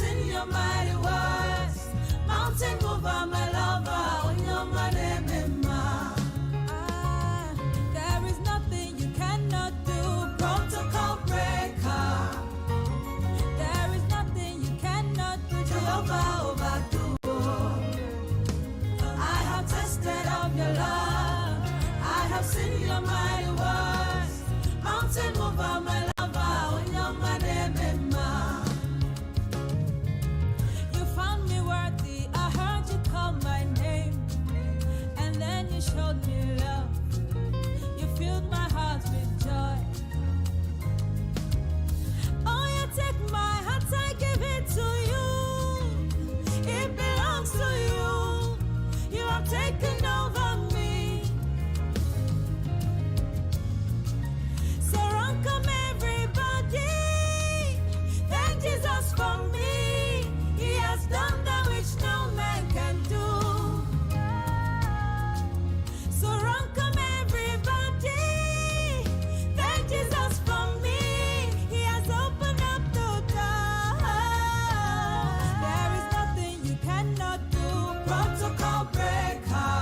seen your mighty works. Mountain mover, my lover, on your money, there is nothing you cannot do. Protocol breaker. There is nothing you cannot do. Jehovah overdo. I have tasted of your love. I have seen your mighty works. Mountain mover, my lover, on your money, you found me worthy. I heard you call my name, and then you showed me love. You filled my heart with joy. Oh, you take my heart, I give it to you. It belongs to you. You have taken over me. So run, come everybody. Thank Jesus for me. He has done that which no man can do. So run, come everybody. Thank Jesus for me. He has opened up the door. There is nothing you cannot do. Protocol breaker.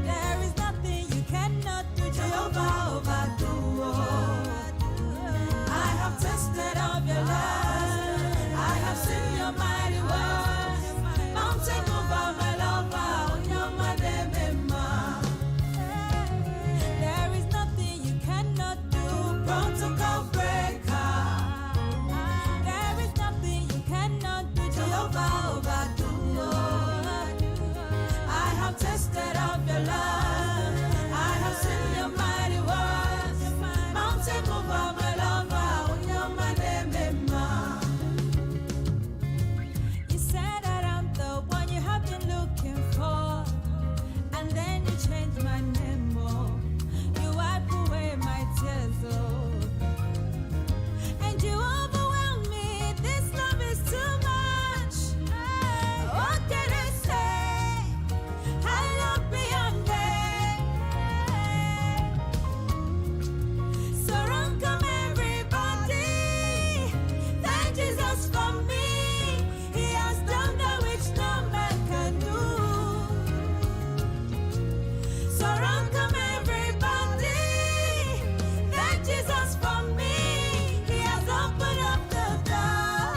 There is nothing you cannot do. Jehovah overdo. I have tasted of your love. I have seen your mighty works. Mountain mover, my lover, on your mademema. There is nothing you cannot do. Protocol breaker. There is nothing you cannot do. Jehovah overdo. I have tasted of your love. I have seen your mighty works. Mountain mover, my lover, on your mademema. You said that I'm the one you have been looking for, and then you changed my name, oh. You wipe away my tears, oh. And you overwhelm me. This love is too much. What can I say? I love beyond it. So run, come everybody. Thank Jesus for me. He has done that which no man can do. So run, come everybody. Thank Jesus for me. He has opened up the door.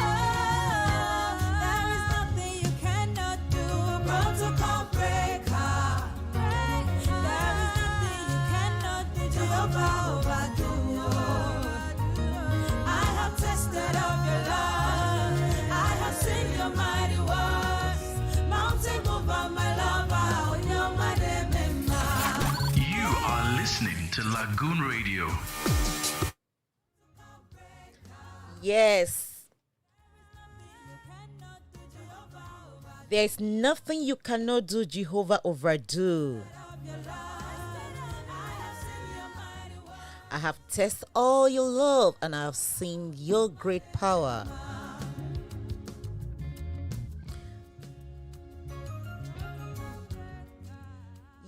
There is nothing you cannot do. Protocol breaker. There is nothing you cannot do. Jehovah overdo. I have tasted of your love. I have seen your mighty works. Mountain mover, my lover, on your mademema. You are listening to Lagoon Radio. Yes. There's nothing you cannot do, Jehovah overdo. I have tested all your love and I have seen your great power.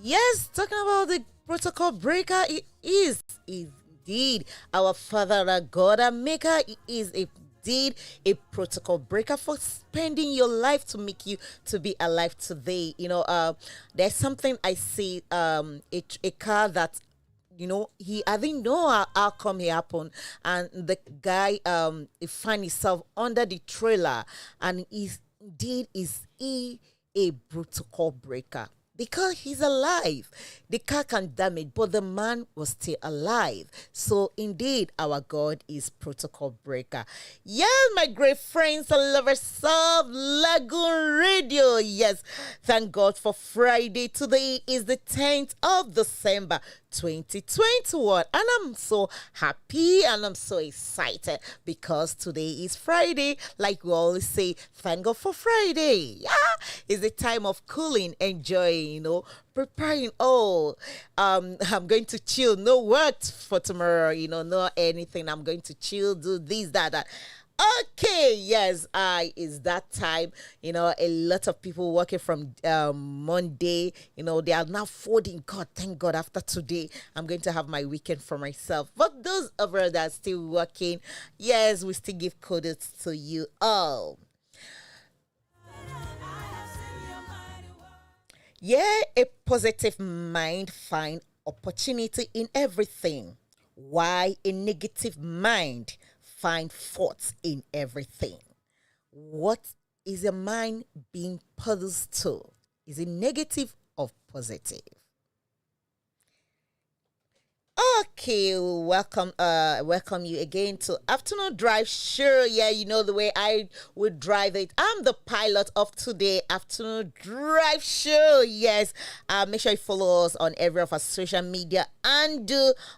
Yes, talking about the protocol breaker, it is indeed our Father, our God, our Maker. It is indeed a protocol breaker for spending your life to make you to be alive today. There's something I see, a car that, I didn't know how come it happened, and the guy he find himself under the trailer, and is he a protocol breaker? Because he's alive. The car can damage, but the man was still alive. So indeed, our God is protocol breaker. Yes, my great friends and lovers of Lagoon Radio. Yes, thank God for Friday. Today is the 10th of December, 2021. And I'm so happy and I'm so excited because today is Friday. Like we always say, thank God for Friday. Yeah, it's a time of cooling, enjoying, preparing. I'm going to chill. No work for tomorrow, no anything. I'm going to chill, do this, that. Okay, yes, it's that time. A lot of people working from Monday. They are now folding. God, thank God. After today, I'm going to have my weekend for myself. But those of us that are still working, yes, we still give kudos to you all. Yeah, a positive mind find opportunity in everything. Why a negative mind find faults in everything? What is a mind being puzzled to? Is it negative or positive? Okay, welcome you again to Afternoon Drive. Sure, yeah, you know the way I would drive it. I'm the pilot of today Afternoon Drive show. Yes, make sure you follow us on every of our social media and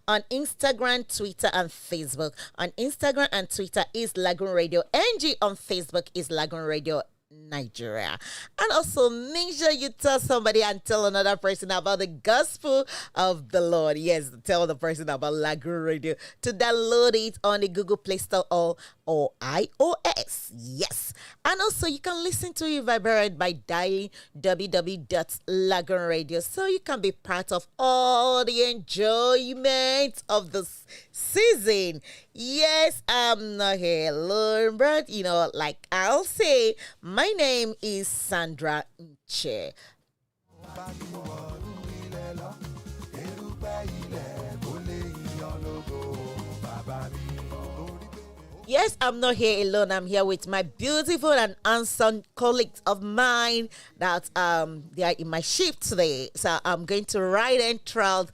on Instagram, Twitter, and Facebook. On Instagram and Twitter is Lagoonradio.Ng. On Facebook is Lagoon Radio Nigeria. And also make sure you tell somebody and tell another person about the gospel of the Lord. Yes, tell the person about Lagoon Radio to download it on the Google Play Store or iOS. Yes. And also you can listen to it vibrate by dialing www.lagoonradio so you can be part of all the enjoyment of this season. Yes, I'm not here alone, but like I'll say, my name is Sandra Nche. Yes, I'm not here alone. I'm here with my beautiful and handsome colleagues of mine that they are in my ship today. So I'm going to ride and travel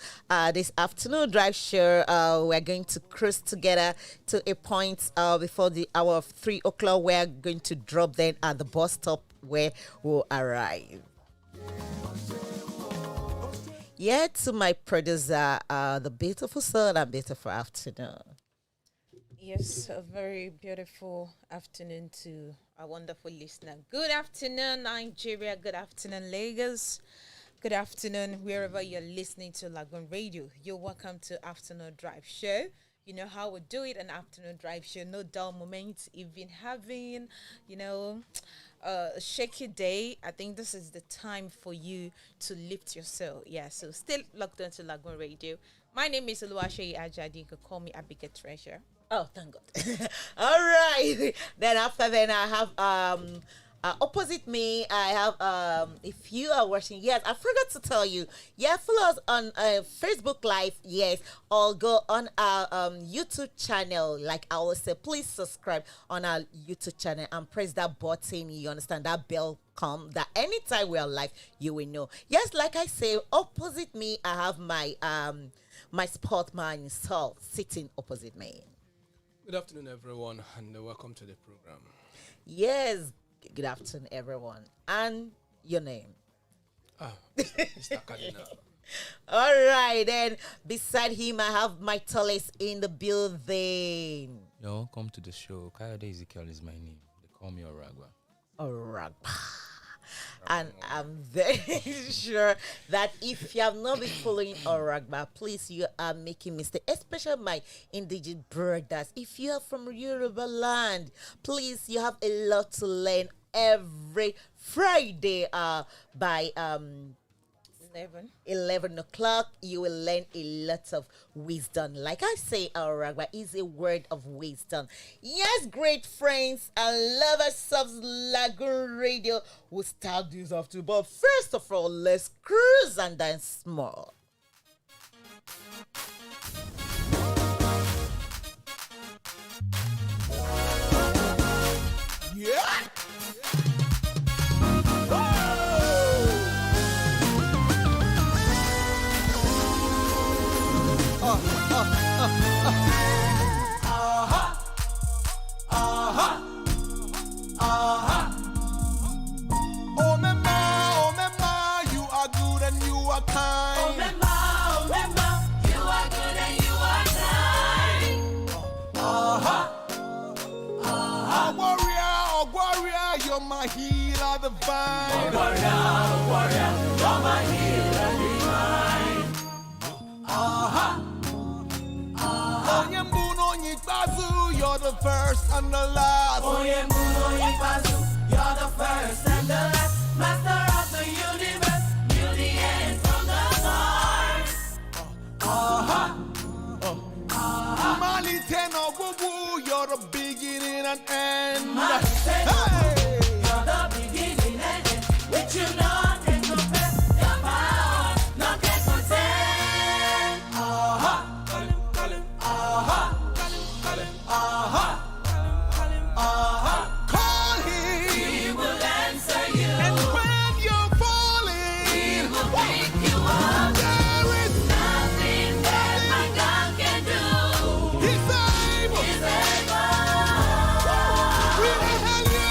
this afternoon drive show. We're going to cruise together to a point before the hour of 3 o'clock. We're going to drop then at the bus stop where we'll arrive. Yeah, to my producer, the beautiful sun and beautiful afternoon. Yes, a very beautiful afternoon to our wonderful listener. Good afternoon, Nigeria. Good afternoon, Lagos. Good afternoon, wherever you're listening to Lagoon Radio. You're welcome to Afternoon Drive Show. You know how we do it, an afternoon drive show. No dull moments. You've been having, a shaky day. I think this is the time for you to lift yourself. Yeah, so still locked onto Lagoon Radio. My name is Olumakaiye Ajadi. You can call me Abigail Treasure. Oh, thank God. All right. Then after then I have opposite me, I have if you are watching, yes, I forgot to tell you. Yeah, follow us on Facebook Live, yes, or go on our YouTube channel. Like I always say, please subscribe on our YouTube channel and press that button. You understand, that bell come that anytime we are live, you will know. Yes, like I say, opposite me, I have my my sportman installed sitting opposite me. Good afternoon, everyone, and welcome to the program. Yes, good afternoon, everyone. And your name? Mr. Cardinal. All right, then beside him, I have my tallest in the building. You're welcome to the show. Kayode Ezekiel is my name. They call me Oragwa. Oragwa. And I'm very sure that if you have not been following Oragba, please, you are making mistakes, especially my indigenous brothers. If you are from Yoruba land, please, you have a lot to learn every Friday by 11 o'clock. You will learn a lot of wisdom. Like I say, Oragba is a word of wisdom. Yes, great friends and lovers of Lagoon Radio, we'll start this after. But first of all, let's cruise and dance more. Yeah. My healer divine. Warrior, you're my healer divine. You're the the first and the last. You're the first and the last, master of the universe, knew the end from the start. Mali Tenor, woo, you're the beginning and end. Hey! You're the beginning and end, which you not can compare. Your power, not can contend. Call him. He will answer you. And when you're falling, He will pick you up. there is Nothing that my God can do. He's able. He's able. We the hell you.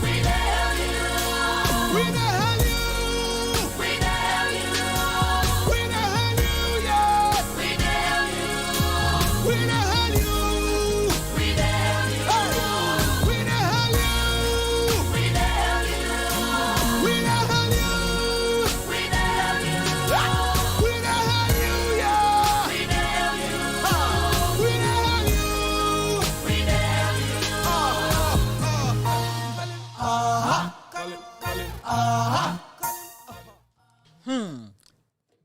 We the hell you. We the hell you. We the hell you. We the hell you, yeah. We the hell you. We the hell you. We the hell you. We the hell you. We the hell you. We the hell you. We the hell you. We the hell you, yeah. We the hell you. We the hell you. We the hell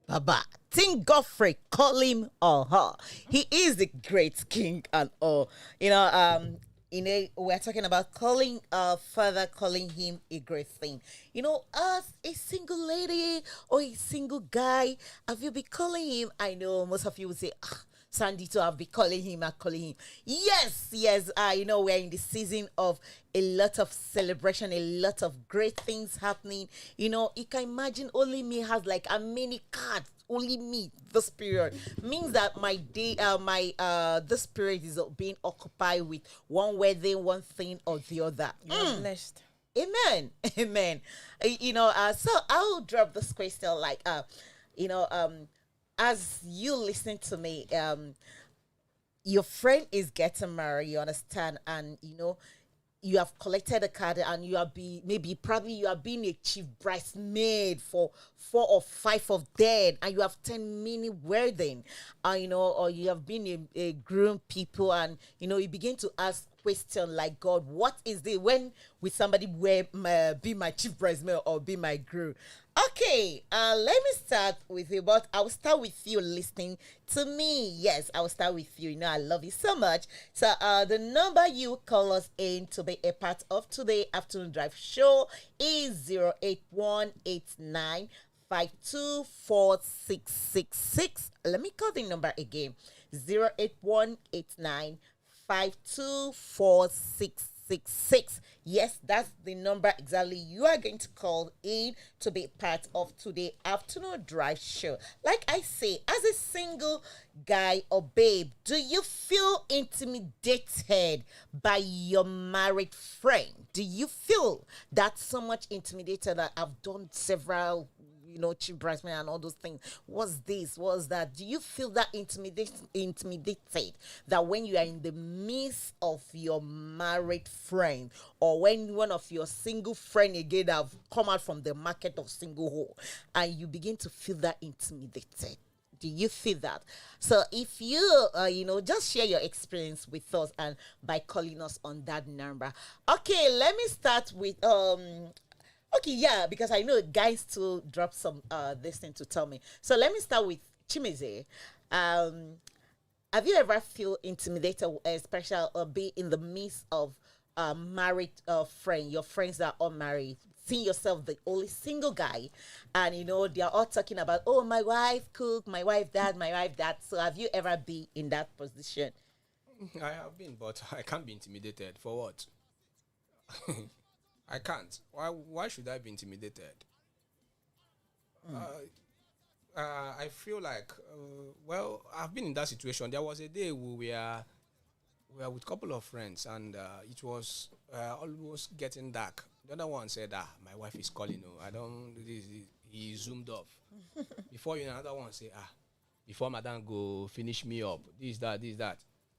Baba, King Godfrey, call him or her. He is the great king and all. We're talking about calling our father, calling him a great thing. As a single lady or a single guy, have you been calling him? I know most of you will say, Sandy, to have been calling him and calling him. Yes. We're in the season of a lot of celebration, a lot of great things happening. You can imagine only me has like a mini card. Only me this period means that my day, this period is being occupied with one wedding, one thing or the other. You're blessed. Amen. Amen. So I'll drop this question like, as you listen to me, your friend is getting married, you understand, and you have collected a card and you have been probably you have been a chief bridesmaid for 4 or 5 of them, and you have 10 mini wedding, or you have been a groom people, and you begin to ask question like, God, what is the when will somebody be my chief bridesmaid or be my groom? Okay, let me start with you, but I'll start with you listening to me. Yes, I'll start with you. I love you so much. So the number you call us in to be a part of today afternoon drive show is 08189524666. Let me call the number again. 08189524666. Yes, that's the number exactly you are going to call in to be part of today afternoon drive show. Like I say, as a single guy or babe, do you feel intimidated by your married friend? Do you feel that so much intimidated that I've done several chief bridesmaid and all those things? What's this? What's that? Do you feel that intimidated that when you are in the midst of your married friend, or when one of your single friend again have come out from the market of single hole, and you begin to feel that intimidated? Do you feel that? So if you, just share your experience with us and by calling us on that number. Okay, let me start with okay, yeah, because I know guys to drop some this thing to tell me. So let me start with Chimeze. Have you ever feel intimidated, especially be in the midst of married friend, your friends that are married, seeing yourself the only single guy, and they are all talking about, oh, my wife cook, my wife that, my wife that. So have you ever been in that position? I have been, but I can't be intimidated. For what? I can't. Why should I be intimidated? I feel like, I've been in that situation. There was a day we were with a couple of friends, and it was almost getting dark. The other one said, my wife is calling. He zoomed off. Before another one say, before madam go finish me up, this, that.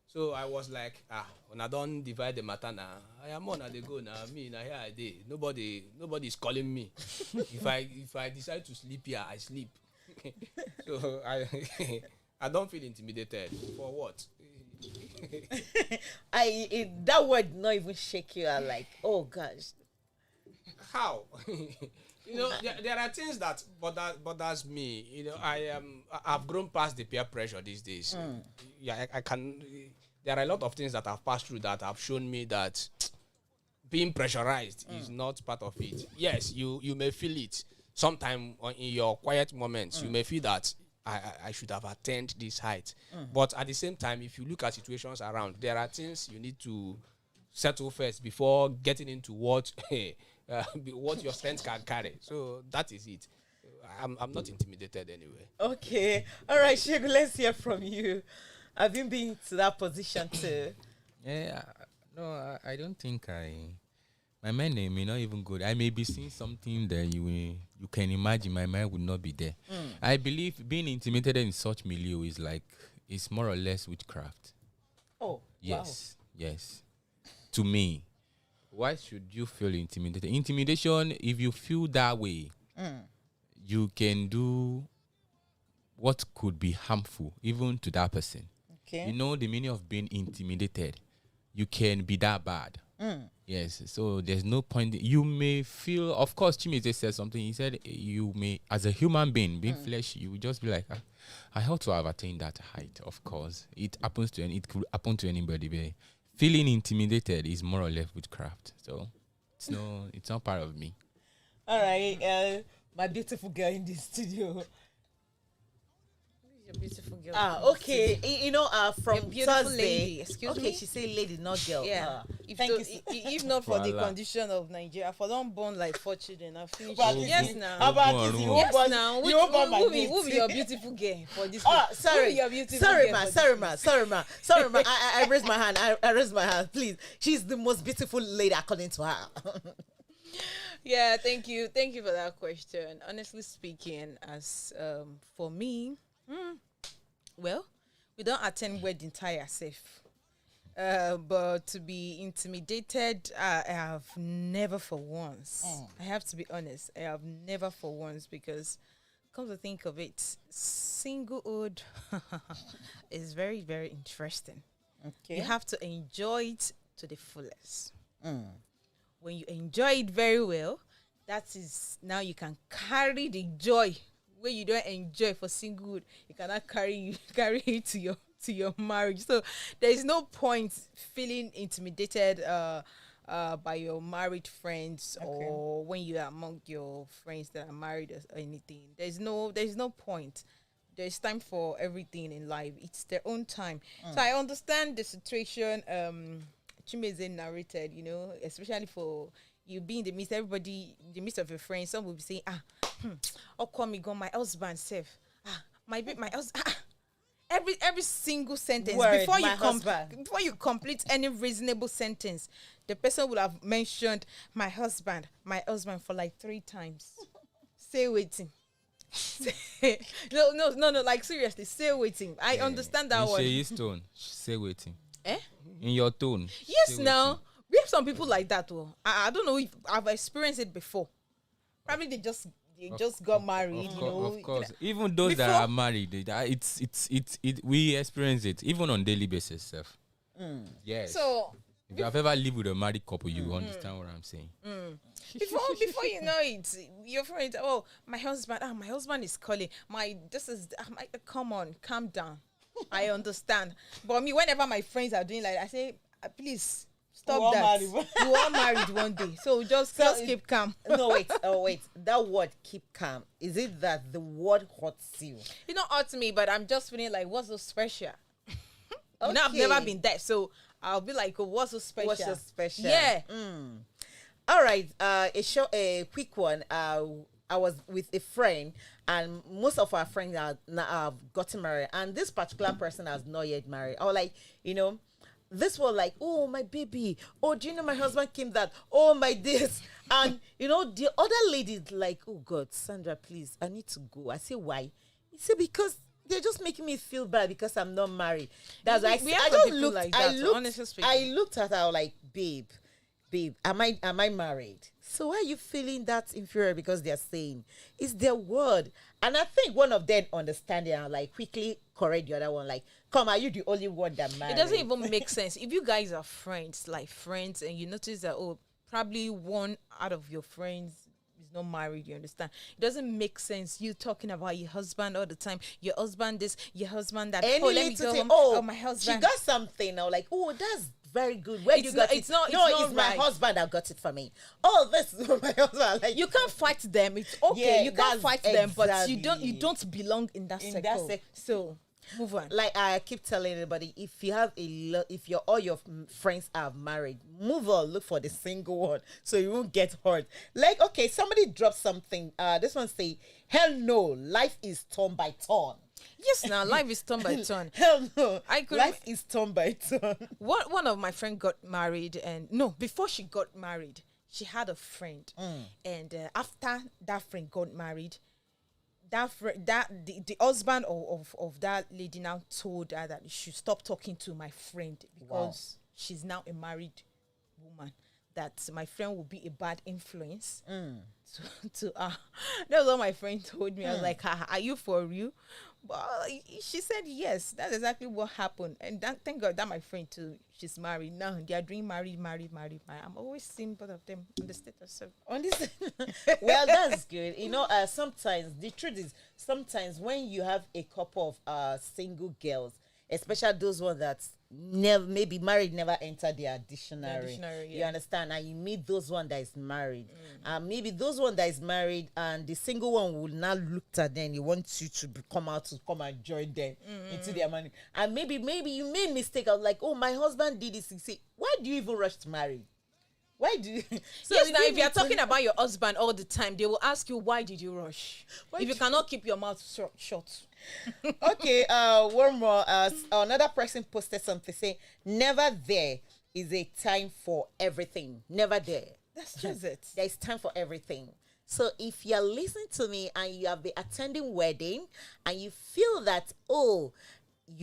So I was like, when I don't divide the matter now, I am on, they go now. Me now here I did. Nobody is calling me. If I decide to sleep here, I sleep. So I don't feel intimidated. For what? That word not even shake you. I'm like, oh gosh. How? There are things that bothers me. I've grown past the peer pressure these days. Yeah, I can. There are a lot of things that I've passed through that have shown me that being pressurized is not part of it. Yes, you may feel it sometime in your quiet moments. You may feel that I should have attained this height. But at the same time, if you look at situations around, there are things you need to settle first before getting into what what your strength can carry. So that is it. I'm not intimidated anyway. Okay. All right, Shegu, let's hear from you. Have you been to that position too? Yeah, no, I don't think my mind may not even go. I may be seeing something that you can imagine my mind would not be there. I believe being intimidated in such milieu is it's more or less witchcraft. Oh, yes, yes. To me, why should you feel intimidated? Intimidation, if you feel that way, you can do what could be harmful even to that person. Okay. You know the meaning of being intimidated. You can be that bad. Yes, so there's no point. You may feel, of course, Chimeze said something. He said you may, as a human being, being flesh, you would just be like, I ought to have attained that height. Of course, it happens to, and it could happen to anybody. But feeling intimidated is more or less witchcraft. So it's not part of me. All right, my beautiful girl in the studio. Your beautiful girl. Okay. From beautiful Thursday. lady. Excuse okay, me? she said lady, not girl. Yeah. Thank you. If not for the Voila. condition of Nigeria, for don't born like 4 children, I finish. But Yes, How now. about this? Yes, now. Who Who be your beautiful girl for this? Sorry. Who be your beautiful Sorry, girl ma. for Sorry, this? ma. Sorry, ma. I raised my hand. I raised my hand. Please. She's the most beautiful lady according to her. Yeah, thank you for that question. Honestly speaking, as for me, well, we don't attend wedding tie ourselves. But to be intimidated, I have never for once. I have to be honest. I have never for once, because come to think of it, singlehood is very, very interesting. Okay. You have to enjoy it to the fullest. When you enjoy it very well, that is now you can carry the joy where you don't enjoy for singlehood. You cannot carry it to your marriage. So there is no point feeling intimidated by your married friends, or when you are among your friends that are married or anything. There's no point. There's time for everything in life. It's their own time. So I understand the situation Chimeze narrated, especially for you being in the midst, everybody in the midst of your friends. Some will be saying, oh, call me, go, my husband safe. My husband. Every single sentence before you complete any reasonable sentence, the person will have mentioned my husband for like 3 times. Say waiting. No, like seriously, say waiting. I understand that one. In tone, say waiting. Eh? In your tone. Yes, say now waiting. we have some people like that. Oh, I don't know if I've experienced it before. Probably they just got married. Of course. Even those that are married, we experience it even on daily basis. Self. Yes. So if you have ever lived with a married couple, you understand what I'm saying. before you know it, your friend, oh, my husband is calling. Come on, calm down. I understand. But me, whenever my friends are doing like that, I say, please stop that. You are married one day, so just keep calm. No, wait. That word "keep calm." Is it that the word hurts you? It don't hurt me, but I'm just feeling like, what's so special? Okay. I've never been there, so I'll be like, oh, what's so special? What's so special? Yeah. All right. A quick one. I was with a friend, and most of our friends have gotten married, and this particular person has not yet married. I was like, this was like, oh, my baby. Oh, do you know my husband came that? Oh, my this. And, the other lady like, oh, God, Sandra, please, I need to go. I say, why? He said, because they're just making me feel bad because I'm not married. That's why I looked at her like, babe, am I married? So why are you feeling that inferior because they're saying it's their word? And I think one of them understand it and like quickly correct the other one. Like, come, are you the only one that married? It doesn't even make sense. If you guys are friends, like friends, and you notice that, oh, probably one out of your friends is not married, you understand? It doesn't make sense you talking about your husband all the time. Your husband this, your husband that. Any Oh, let me little go thing, home. oh, My husband. she got something now. Like, oh, that's very good. Where you got it? It's not. No, It's not my right. husband that got it for me. Oh, this is my husband. Like, You can't fight them. It's okay. Yeah, you can't that's fight them, but you exactly. don't belong in that In circle. that circle. So move on. like I keep telling everybody, if you have if your all your friends are married, move on, look for the single one so you won't get hurt. Like, okay, somebody dropped something. This one say, hell no, life is turn by turn. Yes, now life is turn by turn. Hell no, I could- life is turn by turn. One of my friend got married, and no, before she got married, she had a friend, and after that friend got married, the husband of that lady now told her that she should stop talking to my friend because she's now a married woman. That my friend will be a bad influence to her. That's what my friend told me. I was like, are you for real? But she said yes. That's exactly what happened. And thank God that my friend too, she's married now. They are doing married. I'm always seeing both of them on the status. So On this, well, that's good. You know, sometimes the truth is, sometimes when you have a couple of single girls, especially those ones that never maybe married, never entered their dictionary. You understand? And you meet those one that is married, maybe those one that is married, and the single one will now look at them. He wants you to come out to come and join them into their money. And maybe you made mistake of like, oh, my husband did this. You say, why do you even rush to marry? Why do you? So yes, now you if you're need to- talking about your husband all the time, they will ask you, why did you rush? Why If you did- cannot keep your mouth shut. Okay, one more. Another person posted something saying, never there is a time for everything. Never there. That's just it. There is time for everything. So if you're listening to me and you have been attending wedding and you feel that, oh,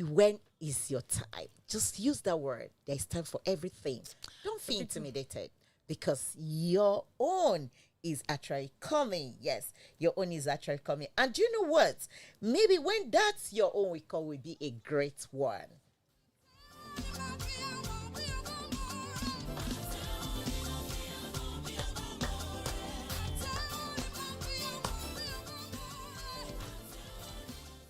when is your time? Just use that word. There is time for everything. Don't feel intimidated because your own is actually coming. Yes, your own is actually coming. And do you know what? Maybe when that's your own, we call will be a great one.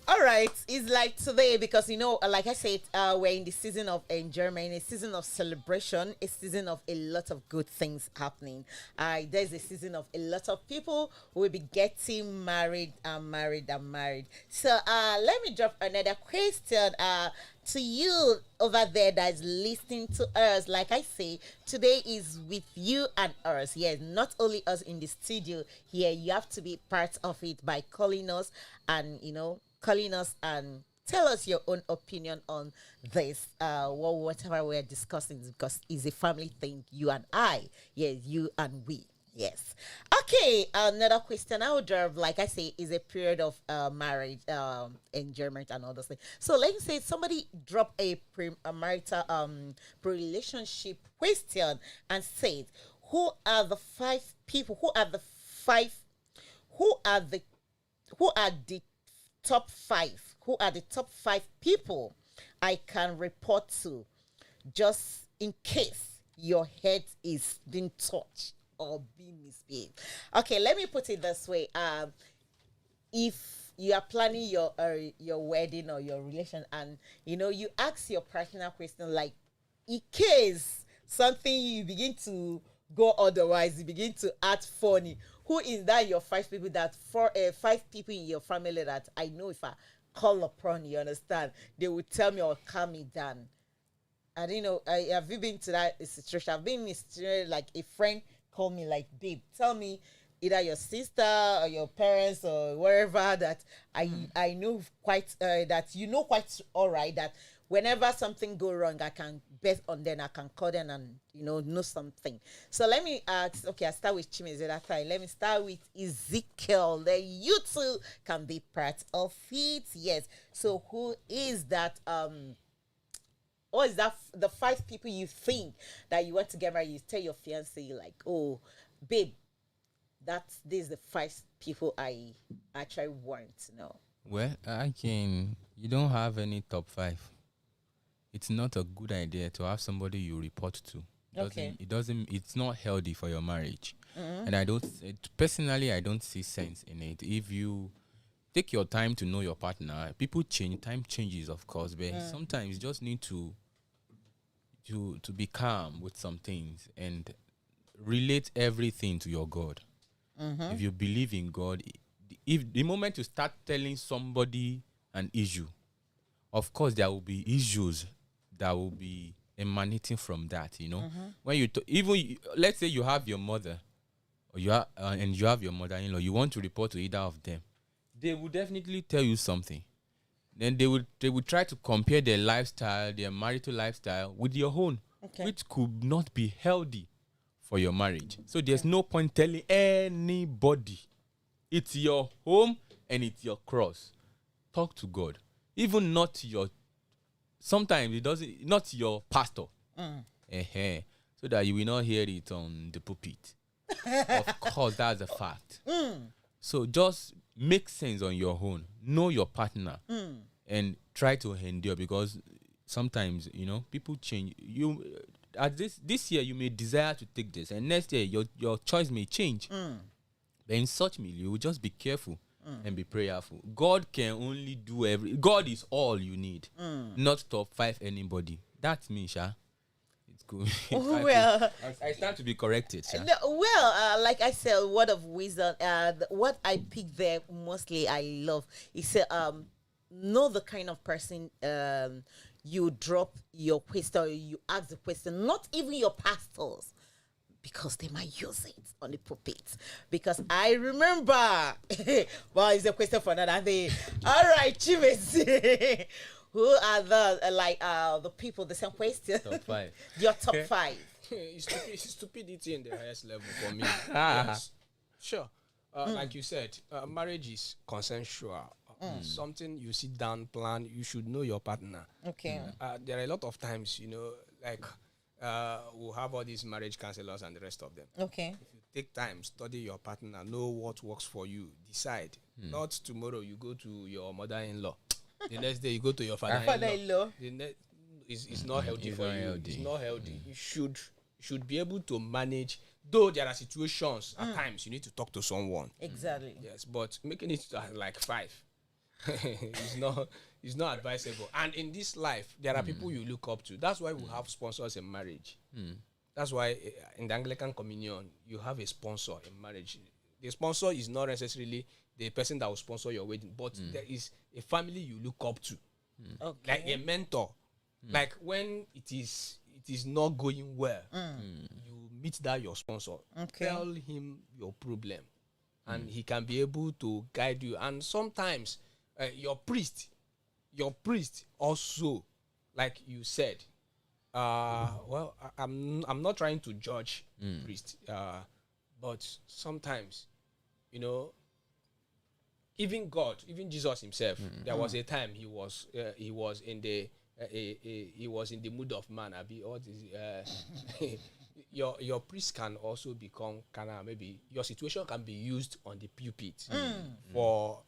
All right, it's like today because you know, like I said, we're in the season of enjoyment, a season of celebration, a season of a lot of good things happening. There's a season of a lot of people who will be getting married and married and married. So let me drop another question to you over there that is listening to us. Like I say, today is with you and us. Yes, not only us in the studio here. You have to be part of it by calling us and calling us and tell us your own opinion on this, whatever we're discussing, because it's a family thing, you and I. Yes, you and we. Yes. Okay, another question I would have, like I say, is a period of marriage, enjoyment and all those things. So let's say somebody drop a pre-relationship question and said, who are the top five people I can report to just in case your head is being touched or being misbehaved? Okay, let me put it this way. If you are planning your wedding or your relation and you ask your partner question, like in case something you begin to go otherwise, you begin to act funny, who is that your five people five people in your family that I know if I call upon, you understand, they will tell me or calm me down? And have you been to that situation? I've been in a situation like a friend called me like, babe, tell me either your sister or your parents or wherever that I know quite that quite all right that whenever something go wrong, I can bet on them. I can call them and know something. So let me ask. Okay, I start with Chimeze that time. Let me start with Ezekiel. Then you two can be part of it. Yes. So who is that? Or is that the five people you think that you want to get married? You tell your fiance like, oh, babe, this is the first people I actually want to know. Well, you don't have any top 5. It's not a good idea to have somebody you report to. It's not healthy for your marriage. And personally, I don't see sense in it. If you take your time to know your partner, people change, time changes, of course, but sometimes you just need to be calm with some things and relate everything to your God. If you believe in God, if the moment you start telling somebody an issue, of course there will be issues that will be emanating from that. When you let's say you have your mother, or and you have your mother-in-law, you want to report to either of them, they will definitely tell you something. Then they would try to compare their lifestyle, their marital lifestyle, with your own, which could not be healthy for your marriage. So there's no point telling anybody. It's your home and it's your cross. Talk to God. Even sometimes it doesn't, not your pastor. So that you will not hear it on the pulpit. Of course, that's a fact. So just make sense on your own. Know your partner and try to endure, because sometimes, people change. This year you may desire to take this, and next year your choice may change. But in such milieu, you will just be careful and be prayerful. God can only do God is all you need, not top 5 anybody. That's me, Sha. It's good. Well, I stand to be corrected, Sha. Like I said, word of wisdom. What I picked there mostly, I love. He said, know the kind of person you drop your question, you ask the question, not even your pastors, because they might use it on the pulpit. Because I remember, well, it's a question for another day. All right, Chimes. Who are the people, the same question? Top 5. Your top 5. Stupidity in the highest level for me. Yes. Sure. Like you said, marriage is consensual. Something you sit down, plan. You should know your partner. Okay. There are a lot of times, we'll have all these marriage counselors and the rest of them. Okay. If you take time, study your partner, know what works for you, decide. Not tomorrow you go to your mother-in-law. The next day you go to your father-in-law. It's not healthy for you. It's not healthy. You should be able to manage. Though there are situations at times you need to talk to someone. Exactly. Yes, but making it like 5 is not advisable. And in this life, there are people you look up to. That's why we have sponsors in marriage. That's why in the Anglican Communion, you have a sponsor in marriage. The sponsor is not necessarily the person that will sponsor your wedding, but there is a family you look up to, like a mentor. Like when it is not going well, you meet your sponsor, tell him your problem, and he can be able to guide you. And sometimes your priest also, like you said, I'm not trying to judge priest, but sometimes, even God, even Jesus himself, there was a time he was in the mood of man. Your priest can also become maybe your situation can be used on the pulpit for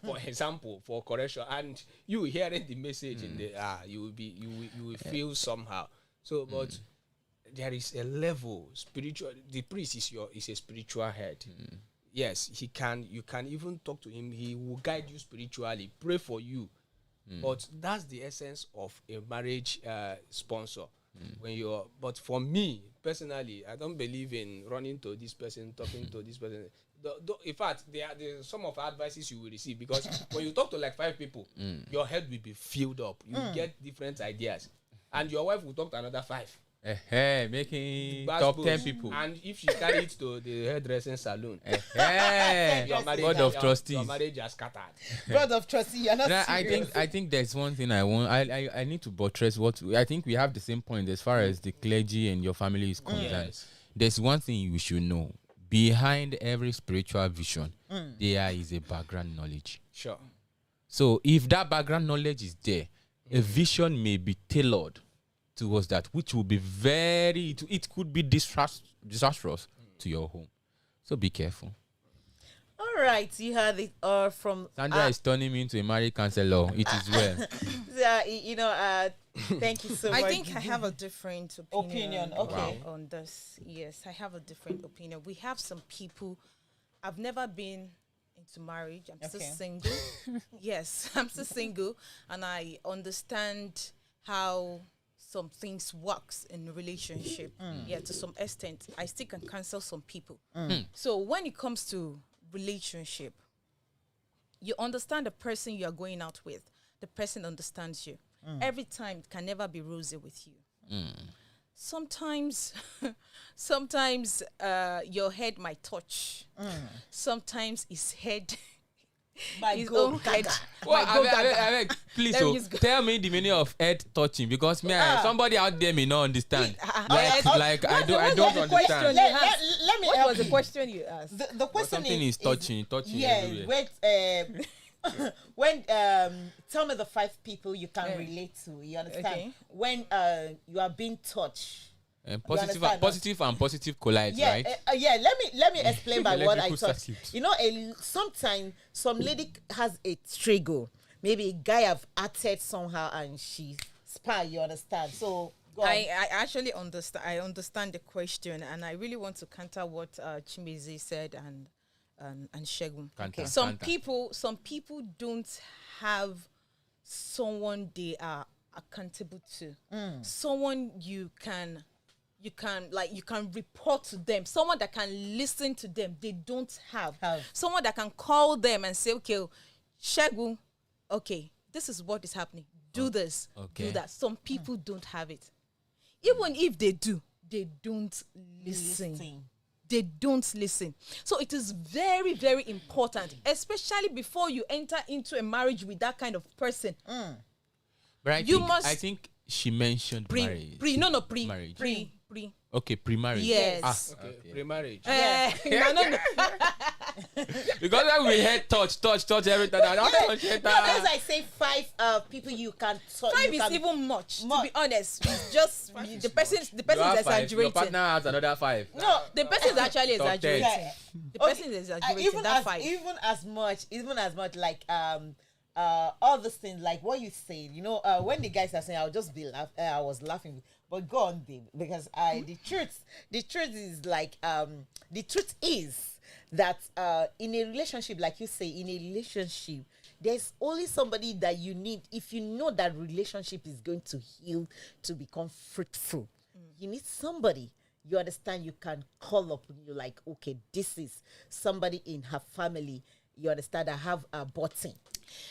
for example, for correction, and you hearing the message in the you will feel somehow. So, but there is a level spiritual. The priest is a spiritual head. Yes, you can even talk to him. He will guide you spiritually, pray for you. But that's the essence of a marriage sponsor. But for me personally, I don't believe in running to this person, talking to this person. In fact, there are some of advices you will receive, because when you talk to like 5 people, your head will be filled up. You get different ideas, and your wife will talk to another 5. Making top 10 people. And if she carry it to the hairdressing salon, board of trustees, your marriage is scattered. Board of trustees, you're not serious. I think there's one thing I need to buttress I think we have the same point as far as the clergy and your family is concerned. Yes. There's one thing you should know. Behind every spiritual vision, there is a background knowledge. Sure. So if that background knowledge is there, a vision may be tailored towards that, which will be it could be disastrous to your home. So be careful. All right, you heard it from Sandra is turning me into a marriage counselor. It is well. thank you so much. I think I have a different opinion. Okay. On this. Yes, I have a different opinion. We have some people. I've never been into marriage. I'm still single. Yes, I'm still single, and I understand how some things works in a relationship. Yeah, to some extent, I still can counsel some people. So when it comes to relationship, you understand the person you are going out with. The person understands you. Every time it can never be rosy with you. Sometimes your head might touch. Sometimes his head his own head Well, might go gaga. I beg, please, Let me so just go. tell me the meaning of head touching, because somebody out there may not understand. Like I don't understand. Let me What help was the you. question you asked? The But question something is touching Yeah, everywhere. wait. When tell me the 5 people you can relate to. You understand? Okay. When you are being touched. And understand, positive and positive collide, Yeah, right? let me explain by Let what me I put thought. circuit. You know, sometimes some lady has a trigger. Maybe a guy have acted somehow and she spy. You understand? So go on. I actually understand. I understand the question, and I really want to counter what Chimeze said and Shegun. Counter, Some counter. people don't have someone they are accountable to. Someone you can report to them. Someone that can listen to them. They don't have. Someone that can call them and say, okay, Shegun, okay, this is what is happening. Do this. okay. Do that. Some people don't have it. Even if they do, they don't listen. They don't listen. So it is very, very important, especially before you enter into a marriage with that kind of person. But I think she mentioned marriage. Marriage. Pre. Okay, pre-marriage. Yes. Okay, pre-marriage. No. Because when we had touch every time. No, that's I say 5 people you can touch. 5 is even much. To be honest, it's just the person is exaggerating. Your partner has another 5. No, the person is actually Top 10. exaggerating. The person is exaggerating. Even as much like all these things like what you say, when the guys are saying I'll just be I was laughing, but go on, babe, because the truth is like the truth is that in a relationship, like you say, there's only somebody that you need if you know that relationship is going to heal, to become fruitful. You need somebody you understand you can call up and you're like, okay, this is somebody in her family, you understand, I have a button.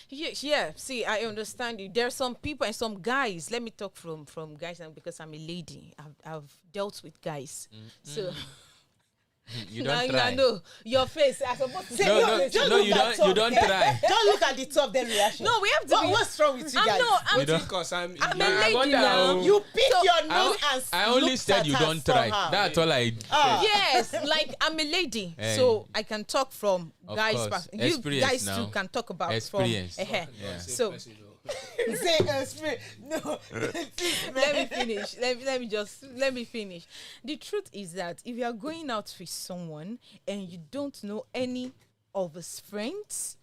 Yeah. See, I understand you. There are some people and some guys. Let me talk from guys, and because I'm a lady, I've dealt with guys. So You don't try. No, your face. I supposed to say You don't try. Don't look at the top, then reaction. No, we have to. What's wrong with you guys? I'm a lady now. You pick your nose and I only look said at you her don't try. somehow. That's all I. Yes, like I'm a lady, Hey. so I can talk from Of guys. course. You Experience guys now. too can talk about Experience. from. Yeah. So Say spirit. No. let me finish. Let me finish. The truth is that if you are going out with someone and you don't know any of his friends,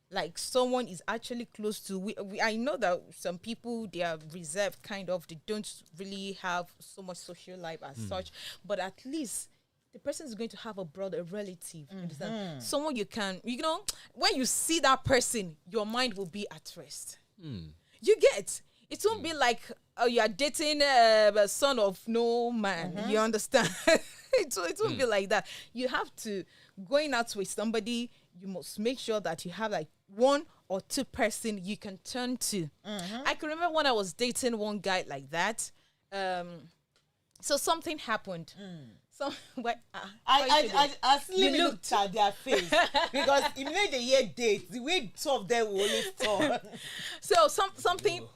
like someone is actually close to, I know that some people, they are reserved kind of, they don't really have so much social life as such, but at least the person is going to have a brother, a relative, understand? Someone you can, when you see that person, your mind will be at rest. You get it won't be like you are dating a son of no man. You understand? it won't be like that. You have to, going out with somebody, you must make sure that you have like 1 or 2 person you can turn to. I can remember when I was dating one guy like that. So something happened. I still looked at their face because immediately they hear date, the way 2 of them will only talk. So something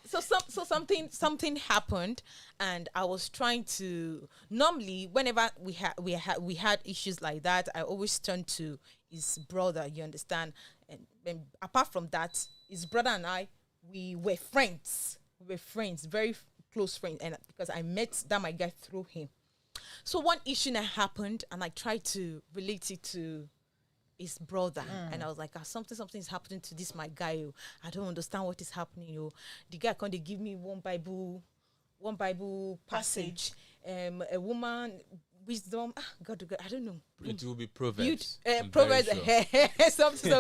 happened, and I was trying to. Normally, whenever we had issues like that, I always turn to his brother. You understand? And apart from that, his brother and I, we were friends. We were friends, very close friends, and because I met that my guy through him. So one issue that happened, and I tried to relate it to his brother, and I was like, something is happening to this my guy. Oh. I don't understand what is happening. Oh. The guy can't give me one Bible passage. A woman wisdom. God, I don't know. It will be Proverbs. Proverbs, something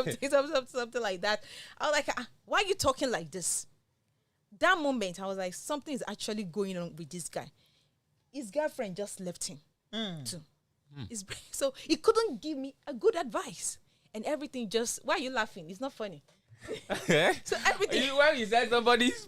like that. I was like, why are you talking like this? That moment, I was like, something is actually going on with this guy. His girlfriend just left him too. So he couldn't give me a good advice, and everything just. Why are you laughing? It's not funny. So everything. When you said somebody's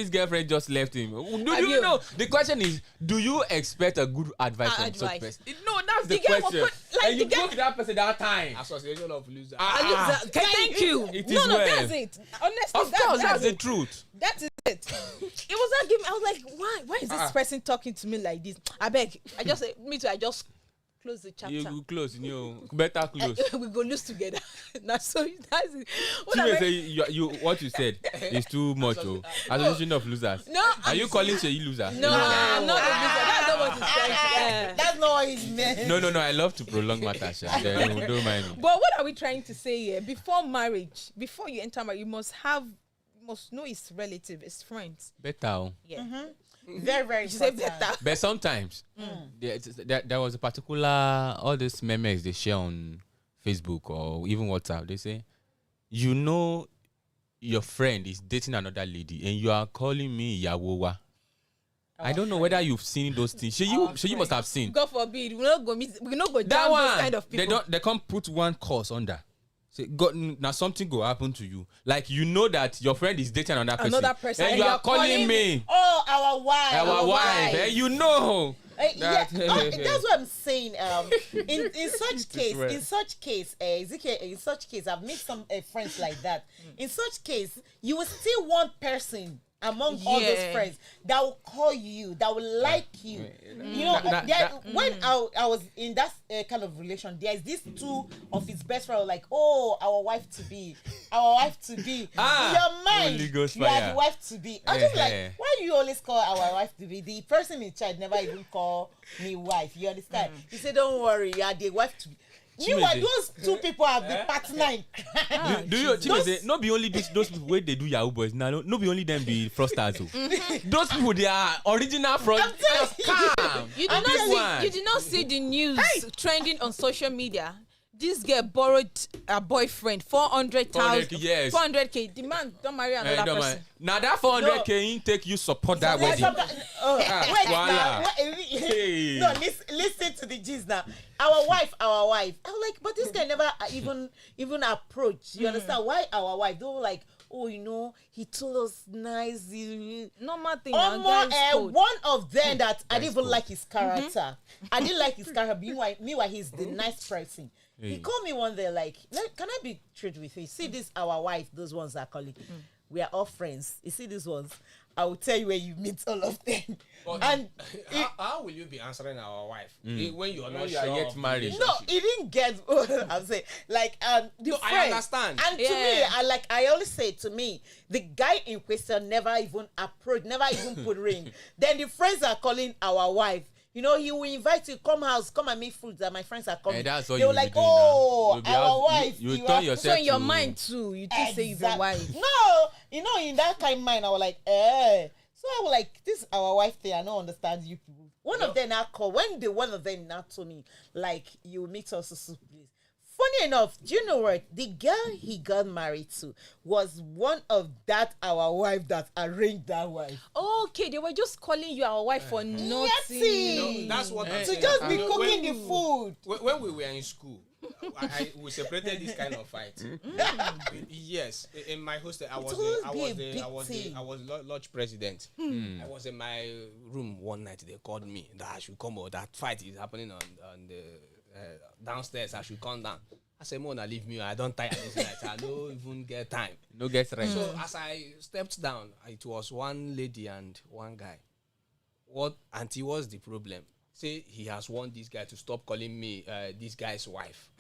girlfriend just left him. Do you know? The question is, do you expect a good advice from such person? No, that's the question. And you broke that person that time. Association of losers. Okay, thank you. It No, is well. that's it. Honestly, Of course, that's the truth. That is it. It was not giving. I was like, why is this person talking to me like this? I beg. I just close the chapter. You close, better close. We go lose together. Now, so that's it. What you said is too much. Association of losers. No, are you calling Sheyi loser? No, I'm not a loser. That's not what he said. That's not what he meant. No. I love to prolong matters. Don't mind me. But what are we trying to say here? Before marriage, before you enter marriage, you must know his relative, his friends. Better. Yeah. Very, very important. But sometimes there was a particular all these memes they share on Facebook or even WhatsApp. They say, your friend is dating another lady and you are calling me Yawowa. I don't know whether you've seen those things. You must have seen. God forbid, we not go That down one, those kind of people. they can't put one cause under. Say, God, now something go happen to you. Like that your friend is dating another person. And you are calling me. Oh, our wife. Our wife. And you know. That's what I'm saying. In such case, I've made some friends like that. In such case, you will still want person among all those friends that will call you, that will like you. When I was in that kind of relation, there's these two of his best friends like, our wife to be. In your mind, you are the wife to be. I'm just like, why you always call our wife to be? The person in charge never even call me wife. You understand? He said, don't worry, you are the wife to be. Meanwhile, those two people have the partner in crime. Do you say not be only those people where they do Yahoo boys now? No be only them be fraudsters. Those people they are original fraudsters. You did not see the news trending on social media. This girl borrowed a boyfriend 400,000. Yes. 400K. The man don't marry another person. Now that 400K take you support that wedding. No, listen to the gist now. Our wife. I'm like, but this guy never even approached. You understand why our wife? They were like, he told us nice. Normal thing. One of them that I didn't even like his character. I didn't like his character. Meanwhile, he's the nice person. He called me one day like, can I be truth with you? See this, our wife, those ones are calling. We are all friends. You see these ones? I will tell you where you meet all of them. But how will you be answering our wife when you are not sure yet married? No, he didn't get. I'm saying like the friend. I understand. And to me, I always say to me, the guy in question never even approached, never even put ring. Then the friends are calling our wife. He will invite you, come house, come and make food that my friends are coming. They were like, our wife. You turn yourself. So in your mind too, you think say you're the wife. No, in that kind of mind, I was like, So I was like, this is our wife thing. I don't understand you people. One of them now called. One of them now told me, like, you meet us, please. Funny enough, do you know what? The girl he got married to was one of our wife that arranged that wife. Okay, they were just calling you our wife for nothing. That's what I'm to saying. just be cooking the food. When we were in school, we separated this kind of fight. Yes, in my hostel, I was lodge president. I was in my room one night. They called me that I should come over. That fight is happening on the downstairs. I should come down. I said, Mona, leave me. I don't tire this night. I don't even get time. No get right. So as I stepped down, it was one lady and one guy. Auntie was the problem? Say he has warned this guy to stop calling me this guy's wife.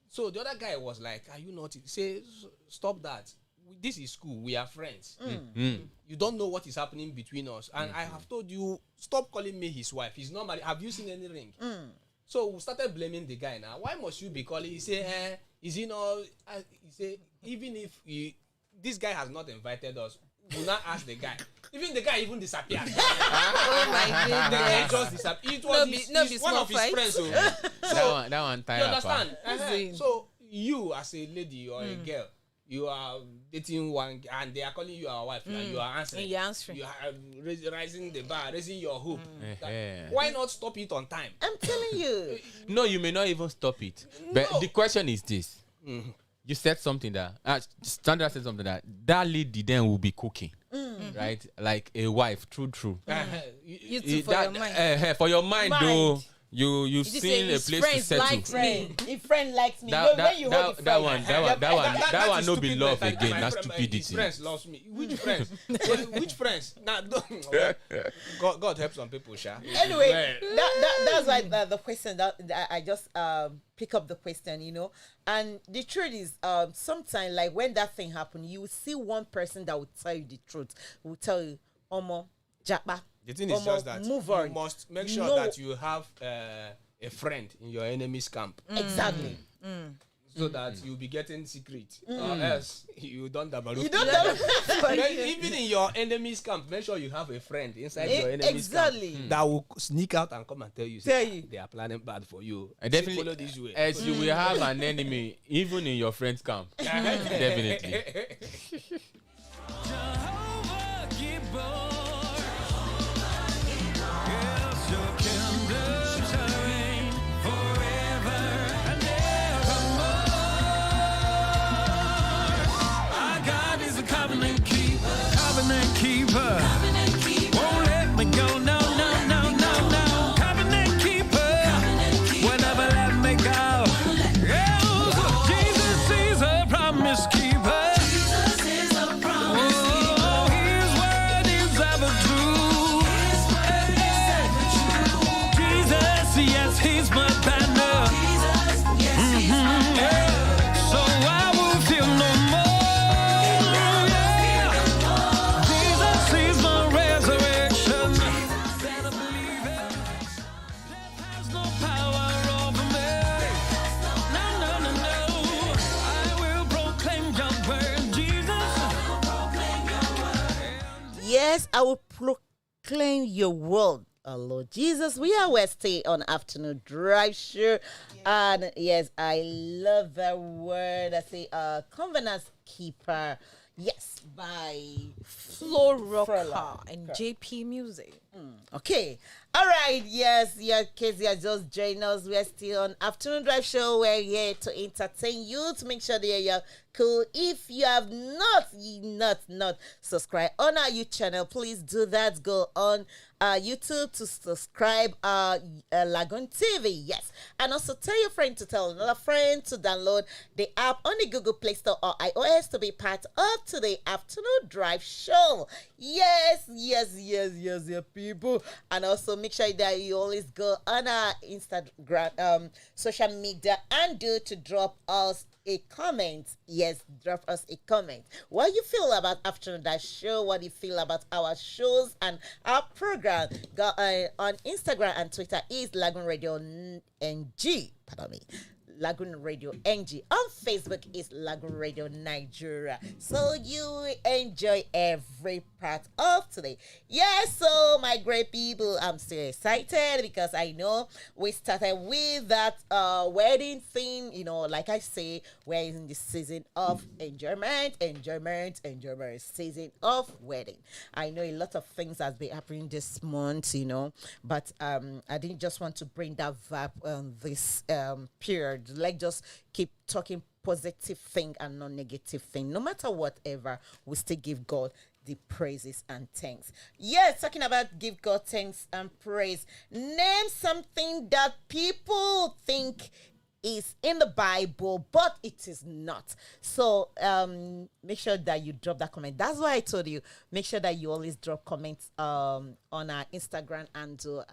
So the other guy was like, are you not? Say, stop that. this is school. We are friends. You don't know what is happening between us. And I have told you, stop calling me his wife. He's not married. Have you seen any ring? So we started blaming the guy now. Why must you be calling? He say, is he not? He say, even if this guy has not invited us, we'll not ask the guy. Even the guy even disappeared. Oh my goodness. The guy just disappeared. It was one of his friends. So, that one you understand? So you as a lady or a girl, you are dating one and they are calling you our wife and you are answering. You're answering. You are raising the bar, raising your hoop. Why not stop it on time? I'm telling you. No, you may not even stop it. But the question is this. You said something that Sandra said something that lady then will be cooking, right? Like a wife, true. You too, for your mind. For your mind, though, you've seen a place to settle. If friend likes me, when you hold the friend, that one is no be stupid love mentality. again. My That's friend, stupidity. His friends lost me. Which friends? Which friends? Nah, God help some people, Sha. Anyway, that's why the question that I just pick up the question, and the truth is, sometimes like when that thing happen, you will see one person that will tell you the truth, will tell you, Omo, Japa. The thing is just that you must make sure that you have a friend in your enemy's camp. Exactly. So that you'll be getting secret. Or else you don't dabaru. Even in your enemy's camp, make sure you have a friend inside your enemy's camp that will sneak out and come and tell you, they are planning bad for you. Definitely, follow this way. as you will have an enemy even in your friend's camp. Definitely. Covenant keeper, won't let me go, no. Covenant keeper, will never let me go. Yeah, Jesus is a promise keeper. Oh, His word is ever true. Jesus, yes, He's my banner. Yeah. So I will feel no more. Yes, I will proclaim your word, oh Lord Jesus. We are Wednesday on Afternoon Drive Show. And yes, I love that word. I say covenant keeper. Yes, by Flo Rocker Frola. and JP Music. Okay. All right. Yes, in case you are just joining us, we are still on Afternoon Drive Show. We're here to entertain you, to make sure that you're cool. If you have not subscribed on our YouTube channel, please do that. Go on YouTube to subscribe LagoonTV. Yes. And also tell your friend to tell another friend to download the app on the Google Play Store or iOS to be part of today's Afternoon Drive Show. Yes, people. And also make sure that you always go on our Instagram, social media, and to drop us a comment. Yes, drop us a comment. What you feel about Afternoon Drive Show? What do you feel about our shows and our program? Go on Instagram and Twitter is Lagoonradio.Ng. Pardon me. Lagoonradio.Ng. On Facebook is Lagoon Radio Nigeria. So you enjoy every part of today. Yes, so my great people, I'm still excited because I know we started with that wedding thing. Like I say, we're in the season of enjoyment, season of wedding. I know a lot of things has been happening this month, but I didn't just want to bring that vibe on this period. Like just keep talking positive thing and not negative thing. No matter whatever, we still give God the praises and thanks. Yes, talking about give God thanks and praise. Name something that people think is in the Bible, but it is not. So make sure that you drop that comment. That's why I told you, make sure that you always drop comments on our Instagram handle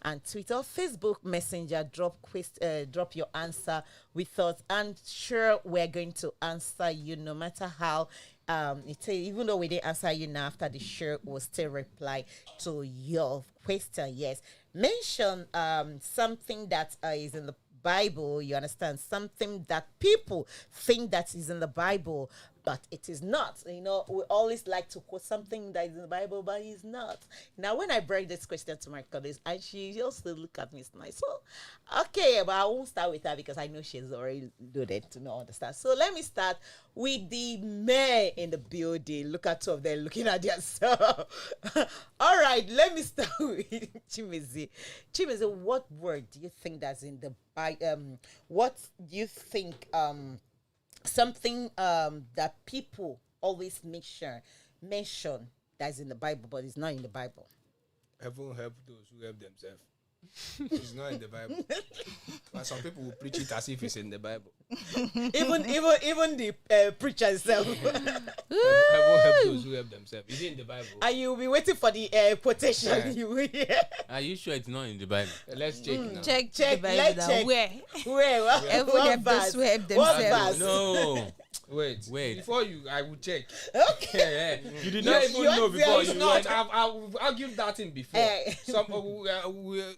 and Twitter, Facebook Messenger. Drop your answer with us, and sure, we're going to answer you no matter how. Even though we didn't answer you now, after the show, we'll still reply to your question. Yes, mention something that is in the Bible. You understand, something that people think that is in the Bible, but it is not. We always like to quote something that is in the Bible, but it's not. Now, when I bring this question to my colleagues, and she also look at me nice. So, okay, but I won't start with her because I know she's already loaded to not understand. So let me start with the men in the building. Look at two of them looking at themselves. All right, let me start with Chimezi. Chimezi, what word do you think that's in the Bible? What do you think something that people always mention that's in the Bible, but it's not in the Bible? Heaven help those who help themselves. It's not in the Bible. But some people will preach it as if it's in the Bible. even the preacher himself. Heaven help those who help themselves. Is it in the Bible? And you'll be waiting for the quotation. Yeah. You will hear. Are you sure it's not in the Bible? Let's check now. Check Check, the Bible let's now. check. Where? Where? Heaven What help those who help What themselves. verse? No. Wait. Before I will check. Okay. You did Not not even even know know before before you you not. I've argued that thing before.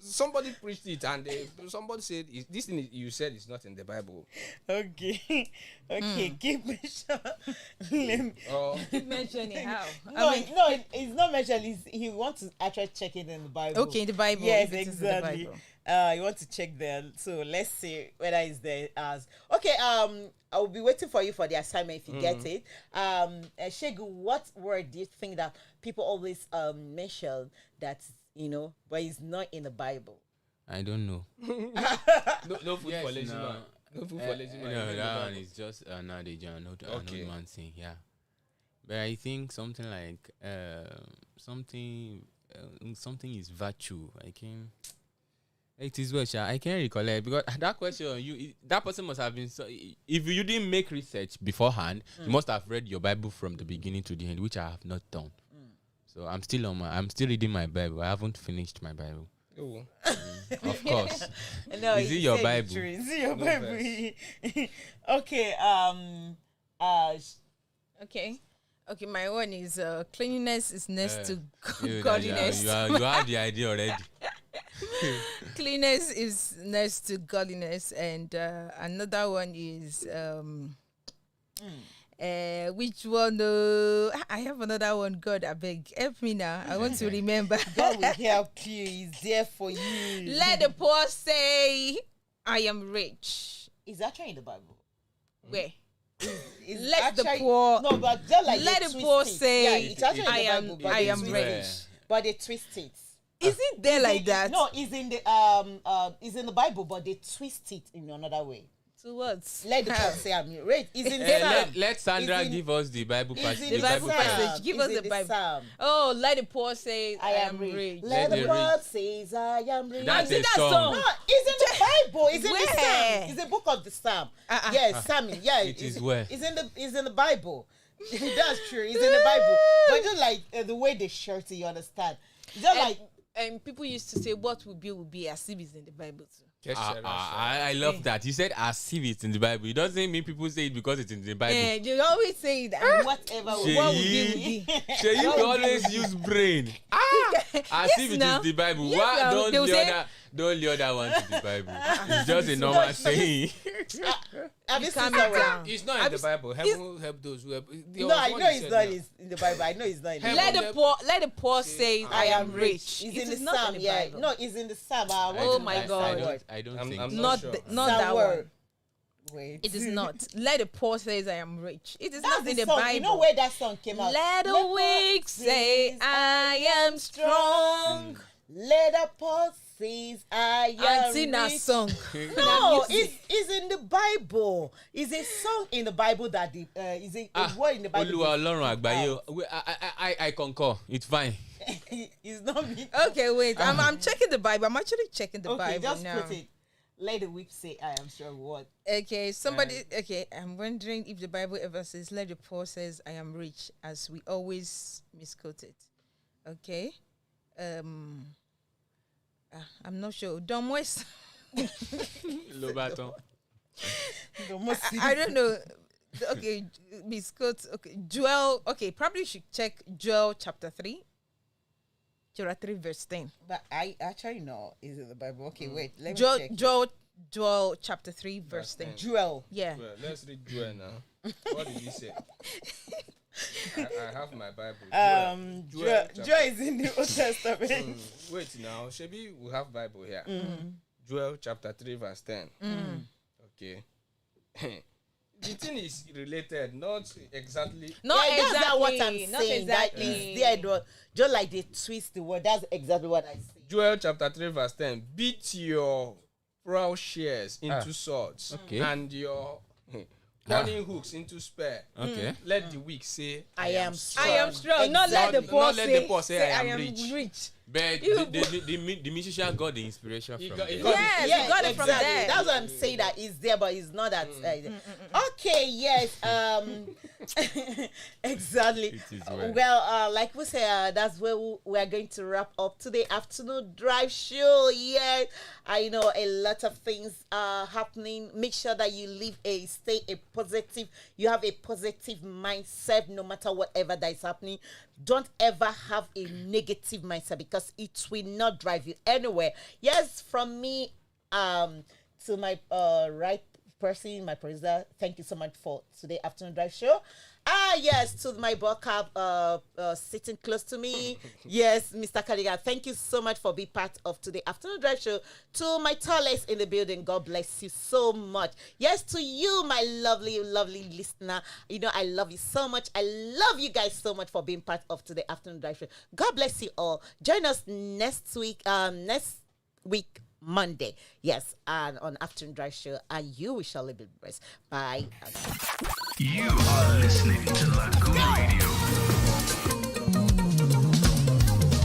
Somebody preached it and somebody said this thing you said is not in the Bible. Okay. Okay. Keep mentioning. Keep mentioning how. No, it's not mentioned. He wants to actually check it in the Bible. Okay, in the Bible. Yes, if it is in the exactly. Bible. You want to check there. So let's see whether it's there as okay. I will be waiting for you for the assignment if you get it. Shegu, what word do you think that people always mention that but it's not in the Bible? I don't know. No food Yes, for lazy no. man. No food for lazy man. No, that one is just another John, not Okay. man thing. Yeah, but I think something like something is virtue. It is well, I can't recollect because that question that person must have been. So, if you didn't make research beforehand, you must have read your Bible from the beginning to the end, which I have not done. So I'm still reading my Bible. I haven't finished my Bible. Oh. Of course. No, Is it he your said Bible? true. Is it your No Bible? Okay. Okay, my one is cleanliness is next to Godliness. godliness. You have the idea already. Cleanliness is next to godliness, and another one is which one? I have another one. God, I beg, help me now. I want to remember. God will help you. He's there for you. Let the poor say, "I am rich." It's actually in the Bible. Where? It's Let the actually- poor- No, but just like let they the twist poor it. say, Yeah, it's actually in the I am- Bible, but I they am twist rich. it. But they twist it. Is it there like that? No, it's in the it's in the Bible, but they twist it in another way. To what? Let the poor say I'm rich. It's in Psalm. Let Sandra Is in- give us the Bible It's passage. in The Bible Psalm. passage. Give It's us in the Bible. Psalm. Oh, let the poor say, I am rich. Let Let the the world says I am rich. That's See a that song. song? No, it's in the Bible. It's in the Where? Psalm. It's the book of the Psalm. Yes, Psalm. Yeah, It is where? It's in the Bible. That's true. It's in the Bible. But just like the way they shirt it, you understand? Just like And people used to say, "What will be," as if it's in the Bible too. I love that. You said as if it's in the Bible. It doesn't mean people say it because it's in the Bible. And you always say that. whatever. Sheyi, What will be? Sheyi will always use brain. As if it now. is the Bible. Yes, Why now. don't They will say- the other one to the Bible? It's just a normal saying. Have you Calm seen that it one? down. It's not in the Bible. Heaven will help those who help. No, I know it's not in the Bible. I know it's not in the Let Bible. the poor say, "I am rich." It's It in is the not Psalm. in the Yeah, Bible. no, it's in the Psalm. Oh my God. I don't I'm think. not Not sure. not Psalm that word. one. Wait. It is not. Let the poor say, "I am rich." It is That's not in the the song. Bible. You know where that song came out? Let the weak say, "I am strong." Let the poor says I am And sing that rich. song. No, it's in the Bible. It's a song in the Bible that is a word in the Bible. Olúwa Ọlọ́run àgbáyé. I concur. It's fine. It's not me. Okay, wait. I'm checking the Bible. I'm actually checking the Okay, Bible just now. put it. Let the weak say, I am strong. What? Okay, somebody. Okay, I'm wondering if the Bible ever says, "Let the poor says I am rich," as we always misquote it. Okay, I'm not sure. Don West. Le bâton. I don't know. Okay, misquote. Okay, Joel. Okay, probably should check Joel chapter 3. Joel 3 verse 10. But I actually know is in the Bible. Okay, wait. Let me Joel, check. Joel chapter 3 verse 10. Joel. Yeah. Well, let's read Joel now. What did he say? I have my Bible. Joel is in the Old Testament. Wait now, Shebi, we have Bible here. Joel chapter 3 verse 10. Okay. The thing is related, not exactly. Not Yeah, exactly. that's not what I'm not saying. exactly. That is there. Just like they twist the word. That's exactly what I say. Joel chapter 3 verse 10. Beat your plowshares into swords, Okay. and your turning hooks into spear. Okay. Let the weak say, I am strong. I am strong. Not let the Exactly. poor Not let say, the poor say, I am rich. But the musician got the inspiration He from got- he there. got- Yes, Yeah, you got it from exactly. there. That's what I'm saying. That is there, but it's not that. Okay, yes. Exactly. It is well. Well, like we say, that's where we are going to wrap up today afternoon drive show. Yes, I know a lot of things are happening. Make sure that you you have a positive mindset no matter whatever that is happening. Don't ever have a negative mindset because it will not drive you anywhere. Yes, from me to my right person, my producer, thank you so much for today afternoon drive show. Yes, to my backup sitting close to me. Yes, Mr. Kaliga, thank you so much for being part of today afternoon drive show. To my tallest in the building, God bless you so much. Yes, to you, my lovely, lovely listener. You know, I love you so much. I love you guys so much for being part of today afternoon drive show. God bless you all. Join us next week, Monday. Yes, and on afternoon drive show, and you shall be blessed. Bye. You are listening to Lagoon Radio.